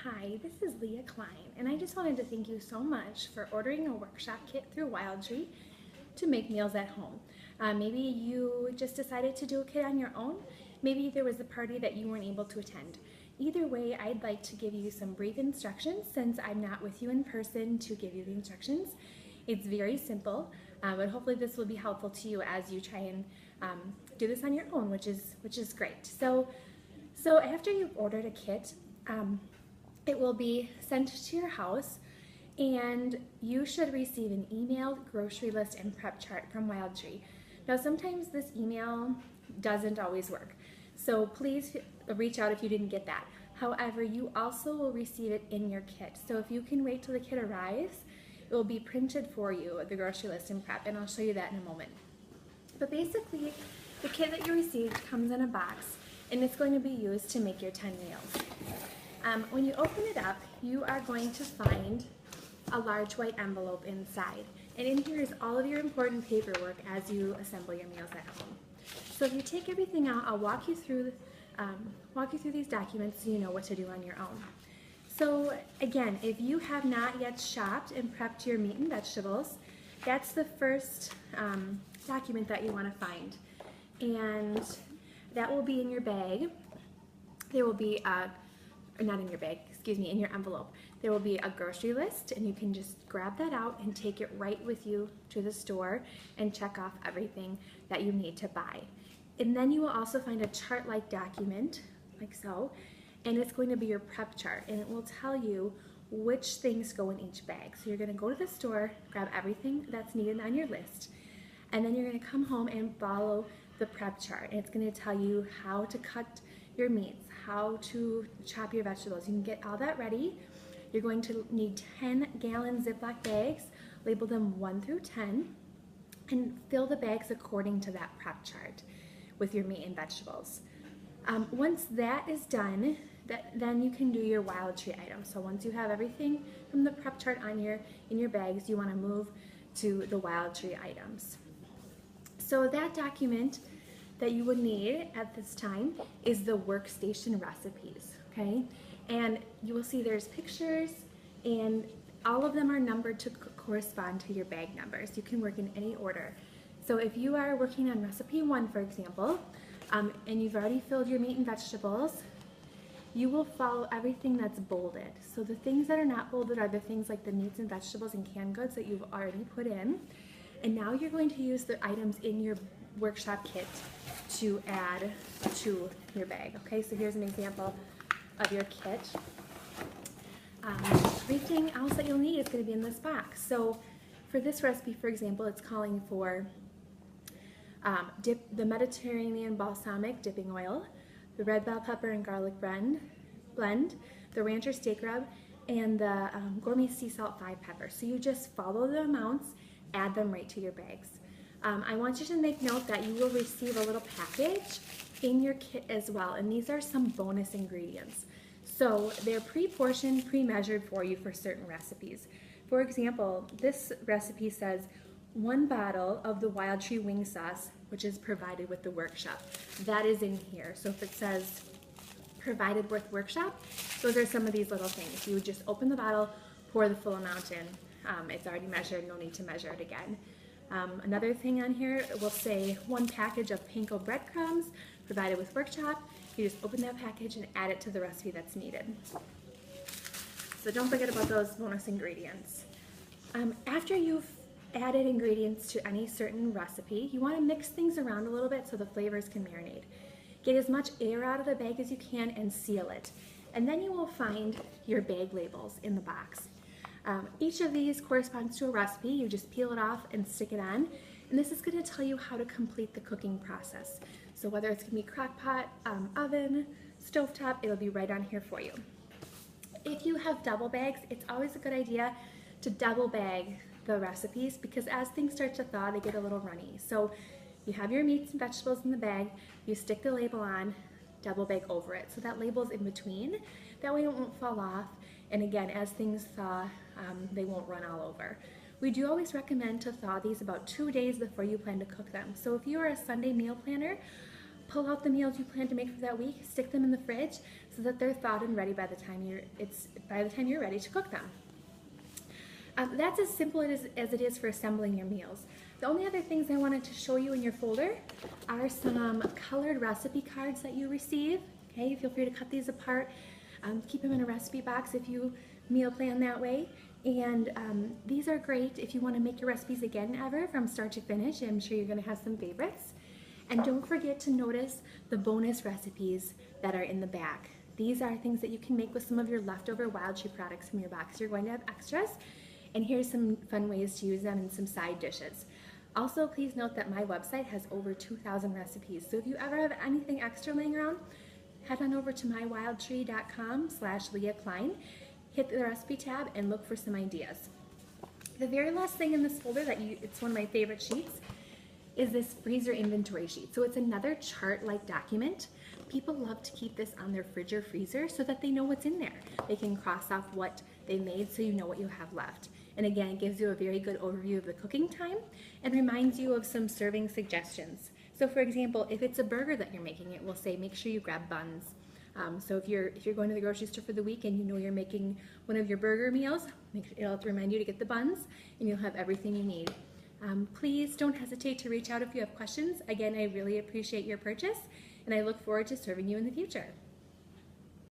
Hi, this is Leah Klein, and I just wanted to thank you so much for ordering a workshop kit through Wildtree to make meals at home. Maybe you just decided to do a kit on your own. Maybe there was a party that you weren't able to attend. Either way, I'd like to give you some brief instructions since I'm not with you in person to give you the instructions. It's very simple, but hopefully this will be helpful to you as you try and do this on your own, which is great. So after you've ordered a kit, it will be sent to your house, and you should receive an emailed grocery list and prep chart from Wildtree. Now, sometimes this email doesn't always work, so please reach out if you didn't get that. However, you also will receive it in your kit. So if you can wait till the kit arrives, it will be printed for you, the grocery list and prep, and I'll show you that in a moment. But basically, the kit that you received comes in a box, and it's going to be used to make your 10 meals. When you open it up, you are going to find a large white envelope inside. And in here is all of your important paperwork as you assemble your meals at home. So if you take everything out, I'll walk you through these documents so you know what to do on your own. So again, if you have not yet shopped and prepped your meat and vegetables, that's the first document that you want to find. And that will be in your bag. There will be not in your bag, excuse me, in your envelope. There will be a grocery list, and you can just grab that out and take it right with you to the store and check off everything that you need to buy. And then you will also find a chart-like document, like so, and it's going to be your prep chart, and it will tell you which things go in each bag. So you're going to go to the store, grab everything that's needed on your list, and then you're going to come home and follow the prep chart. And it's going to tell you how to cut your meats, how to chop your vegetables. You can get all that ready. You're going to need 10-gallon Ziploc bags, label them 1 through 10, and fill the bags according to that prep chart with your meat and vegetables. Once that is done, then you can do your Wildtree items. So once you have everything from the prep chart in your bags, you want to move to the Wildtree items. So that document that you would need at this time is the workstation recipes, okay? And you will see there's pictures, and all of them are numbered to correspond to your bag numbers. You can work in any order. So if you are working on recipe 1, for example, and you've already filled your meat and vegetables, you will follow everything that's bolded. So the things that are not bolded are the things like the meats and vegetables and canned goods that you've already put in. And now you're going to use the items in your workshop kit to add to your bag. Okay, so here's an example of your kit. Everything else that you'll need is going to be in this box. So for this recipe, for example, it's calling for the Mediterranean balsamic dipping oil, the red bell pepper and garlic blend, the rancher steak rub, and the gourmet sea salt 5 pepper. So you just follow the amounts, add them right to your bags. I want you to make note that you will receive a little package in your kit as well, and these are some bonus ingredients. So they're pre-portioned, pre-measured for you for certain recipes. For example, this recipe says 1 bottle of the Wildtree wing sauce, which is provided with the workshop. That is in here. So if it says provided with workshop, those are some of these little things. You would just open the bottle, pour the full amount in. It's already measured, no need to measure it again. Another thing on here will say 1 package of panko breadcrumbs provided with workshop. You just open that package and add it to the recipe that's needed. So don't forget about those bonus ingredients. After you've added ingredients to any certain recipe, you want to mix things around a little bit so the flavors can marinate. Get as much air out of the bag as you can and seal it. And then you will find your bag labels in the box. Each of these corresponds to a recipe. You just peel it off and stick it on. And this is going to tell you how to complete the cooking process. So whether it's going to be crock pot, oven, stovetop, it'll be right on here for you. If you have double bags, it's always a good idea to double bag the recipes because as things start to thaw, they get a little runny. So you have your meats and vegetables in the bag, you stick the label on, double bag over it. So that label's in between. That way it won't fall off. And again, as things thaw, they won't run all over. We do always recommend to thaw these about 2 days before you plan to cook them. So if you are a Sunday meal planner, pull out the meals you plan to make for that week, stick them in the fridge so so that they're thawed and ready by the time you're ready to cook them. That's as simple as it is for assembling your meals. The only other things I wanted to show you in your folder are some colored recipe cards that you receive. Okay, feel free to cut these apart, keep them in a recipe box if you meal plan that way. And these are great if you want to make your recipes again ever from start to finish. I'm sure you're going to have some favorites. And don't forget to notice the bonus recipes that are in the back. These are things that you can make with some of your leftover Wildtree products from your box. You're going to have extras, and here's some fun ways to use them in some side dishes. Also, please note that my website has over 2,000 recipes, so if you ever have anything extra laying around, head on over to mywildtree.com/Leah Klein, hit the recipe tab, and look for some ideas. The very last thing in this folder it's one of my favorite sheets, is this freezer inventory sheet. So it's another chart-like document. People love to keep this on their fridge or freezer so that they know what's in there. They can cross off what they made so you know what you have left. And again, it gives you a very good overview of the cooking time and reminds you of some serving suggestions. So for example, if it's a burger that you're making, it will say make sure you grab buns. So if you're going to the grocery store for the week and you know you're making one of your burger meals, it'll remind you to get the buns, and you'll have everything you need. Please don't hesitate to reach out if you have questions. Again, I really appreciate your purchase, and I look forward to serving you in the future.